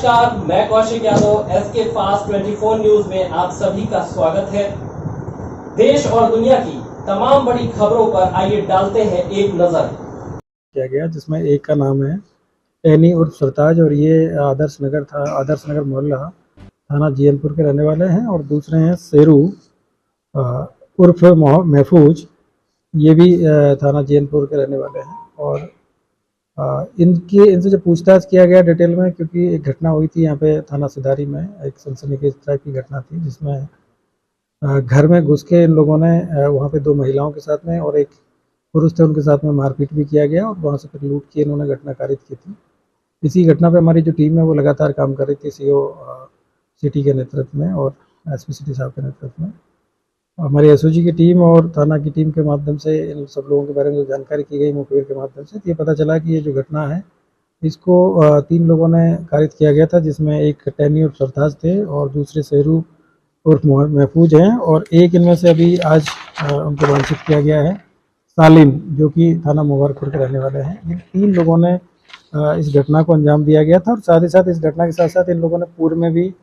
नमस्कार, मैं Kaushik Yadav. SK fast 24 news में आप सभी का स्वागत है। देश और दुनिया की तमाम बड़ी खबरों पर आइए डालते हैं एक नजर। किया गया जिसमें एक का नाम है एनी उर्फ सरताज और ये आदर्श नगर मोहल्ला थाना जियनपुर के रहने वाले हैं। और दूसरे हैं शेरू उर्फ महफूज, ये भी थाना जियनपुर के रहने वाले हैं। और इनसे जब पूछताछ किया गया डिटेल में, क्योंकि एक घटना हुई थी यहाँ पे थाना सिधारी में, एक सनसनीखेज टाइप की घटना थी जिसमें घर में घुस के इन लोगों ने वहाँ पे दो महिलाओं के साथ में और एक पुरुष थे उनके साथ में मारपीट भी किया गया और वहाँ से फिर लूट की इन्होंने घटना कारित की थी। इसी घटना पे हमारी जो टीम है वो लगातार काम कर रही थी, सीओ सिटी के नेतृत्व में और एसपी सिटी साहब के नेतृत्व में। हमारी एसओजी की टीम और थाना की टीम के माध्यम से इन सब लोगों के बारे में जो जानकारी की गई मुखबिर के माध्यम से, तो ये पता चला कि ये जो घटना है इसको 3 लोगों ने कारित किया गया था, जिसमें एक टैनी उर्फ सरताज थे और दूसरे शेरू उर्फ महफूज हैं। और एक इनमें से अभी आज उनको वांछित किया गया है, सालिम, जो कि थाना मुबारकपुर के रहने वाले हैं। इन 3 लोगों ने इस घटना को अंजाम दिया गया था। और साथ ही साथ इस घटना के साथ साथ इन लोगों ने पूर्व में भी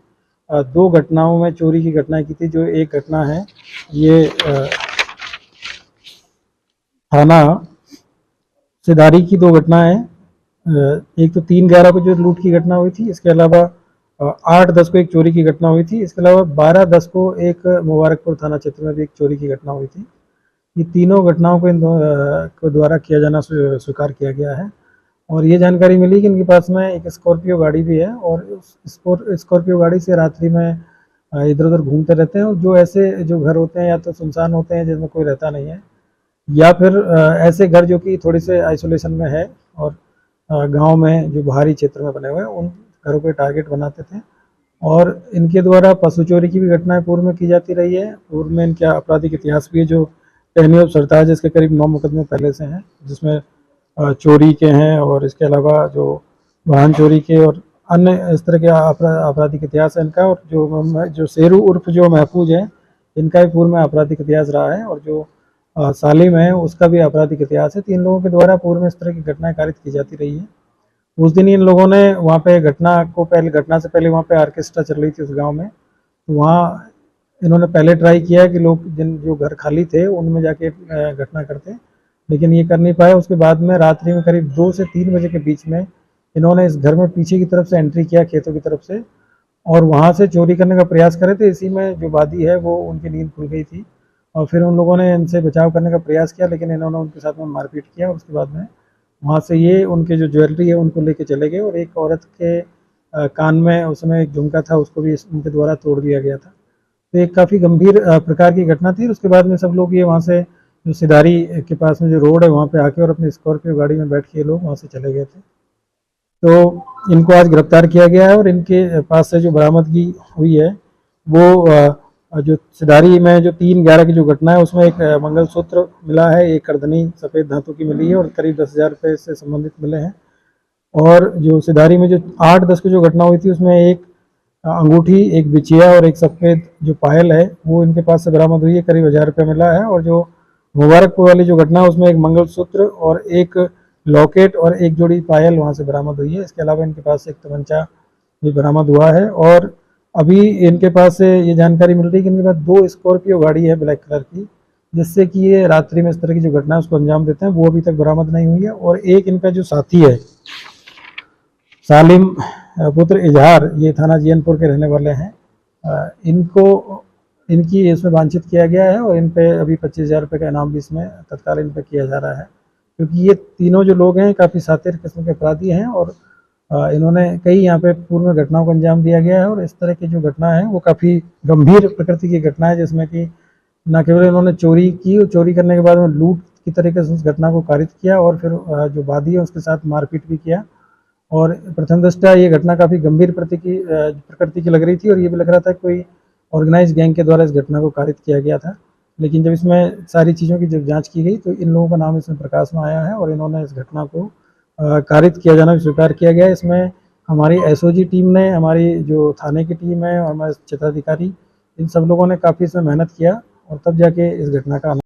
2 घटनाओं में चोरी की घटना की थी। जो एक घटना है ये थाना सिधारी की 2 घटनाएं हैं। एक तो 3/11 को जो लूट की घटना हुई थी, इसके अलावा 8/10 को एक चोरी की घटना हुई थी। इसके अलावा 12/10 को एक मुबारकपुर थाना क्षेत्र में भी एक चोरी की घटना हुई थी। ये तीनों घटनाओं को इन द्वारा किया जाना स्वीकार किया गया है। और ये जानकारी मिली कि इनके पास में एक स्कॉर्पियो गाड़ी भी है और उस स्कॉर्पियो गाड़ी से रात्रि में इधर उधर घूमते रहते हैं। और जो ऐसे जो घर होते हैं या तो सुनसान होते हैं जिसमें कोई रहता नहीं है, या फिर ऐसे घर जो कि थोड़े से आइसोलेशन में है और गांव में जो बाहरी क्षेत्र में बने हुए हैं, उन घरों के टारगेट बनाते थे। और इनके द्वारा पशु चोरी की भी घटनाएं पूर्व में की जाती रही है। पूर्व में इनका आपराधिक इतिहास भी है। जो टहनी उर्फ सरताज, इसके करीब 9 मुकदमे पहले से हैं, जिसमें चोरी के हैं और इसके अलावा जो वाहन चोरी के और अन्य इस तरह के आपराधिक इतिहास है इनका। और जो शेरू उर्फ जो महफूज है, इनका भी पूर्व में आपराधिक इतिहास रहा है। और जो सालिम है उसका भी आपराधिक इतिहास है। 3 लोगों के द्वारा पूर्व में इस तरह की घटनाएं कारित की जाती रही है। उस दिन इन लोगों ने वहाँ पे घटना से पहले वहाँ पे ऑर्केस्ट्रा चल रही थी उस गाँव में, तो वहाँ इन्होंने पहले ट्राई किया कि लोग जो घर खाली थे उनमें जाके घटना करते, लेकिन ये कर नहीं पाए। उसके बाद में रात्रि में करीब 2 से 3 बजे के बीच में इन्होंने इस घर में पीछे की तरफ से एंट्री किया, खेतों की तरफ से, और वहाँ से चोरी करने का प्रयास करे थे। इसी में जो वादी है वो उनकी नींद खुल गई थी और फिर उन लोगों ने इनसे बचाव करने का प्रयास किया, लेकिन इन्होंने उनके साथ में मारपीट किया। और उसके बाद में वहाँ से ये उनके जो ज्वेलरी है उनको लेके चले गए। और एक औरत के कान में उस समय एक झुमका था, उसको भी उनके द्वारा तोड़ दिया गया था। तो एक काफ़ी गंभीर प्रकार की घटना थी। उसके बाद में सब लोग ये वहाँ से जो सिधारी के पास में जो रोड है वहाँ पे आके और अपनी स्कॉर्पियो गाड़ी में बैठ के लोग वहाँ से चले गए थे। तो इनको आज गिरफ्तार किया गया है और इनके पास से जो बरामदगी हुई है वो जो सिधारी में जो 3/11 की जो घटना है उसमें एक मंगलसूत्र मिला है, एक करधनी सफ़ेद धातु की मिली है और करीब 10,000 रुपये से संबंधित मिले हैं। और जो सिधारी में जो 8/10 की जो घटना हुई थी उसमें एक अंगूठी, एक बिछिया और एक सफ़ेद जो पायल है वो इनके पास से बरामद हुई है, करीब 1,000 रुपये मिला है। और जो मुबारकपुर वाली जो घटना है उसमें एक मंगलसूत्र और एक लॉकेट और एक जोड़ी पायल वहाँ से बरामद हुई है। इसके अलावा इनके पास एक तमंचा भी बरामद हुआ है। और अभी इनके पास से ये जानकारी मिल रही है कि इनके पास 2 स्कॉर्पियो गाड़ी है ब्लैक कलर की, जिससे कि ये रात्रि में इस तरह की जो घटना है उसको अंजाम देते हैं, वो अभी तक बरामद नहीं हुई है। और एक इनका जो साथी है सालिम पुत्र इजहार, ये थाना जियनपुर के रहने वाले हैं। इनकी इसमें वांछित किया गया है और इन पे अभी 25,000 रुपये का इनाम भी इसमें तत्काल इन पे किया जा रहा है, क्योंकि ये तीनों जो लोग हैं काफ़ी शातिर किस्म के अपराधी हैं। और इन्होंने कई यहाँ पे पूर्व में घटनाओं को अंजाम दिया गया है। और इस तरह की जो घटना है वो काफ़ी गंभीर प्रकृति की घटना है, जिसमें कि न केवल इन्होंने चोरी की और चोरी करने के बाद में लूट की तरीके से उस घटना को कारित किया और फिर जो वादी है उसके साथ मारपीट भी किया। और प्रथम दृष्टया ये घटना काफ़ी गंभीर प्रकृति की लग रही थी और ये भी लग रहा था कोई ऑर्गेनाइज गैंग के द्वारा इस घटना को कारित किया गया था। लेकिन जब इसमें सारी चीज़ों की जब जांच की गई तो इन लोगों का नाम इसमें प्रकाश में आया है और इन्होंने इस घटना को कारित किया जाना भी स्वीकार किया गया। इसमें हमारी एसओजी टीम ने, हमारी जो थाने की टीम है और हमारे क्षेत्राधिकारी, इन सब लोगों ने काफ़ी इसमें मेहनत किया और तब जाके इस घटना का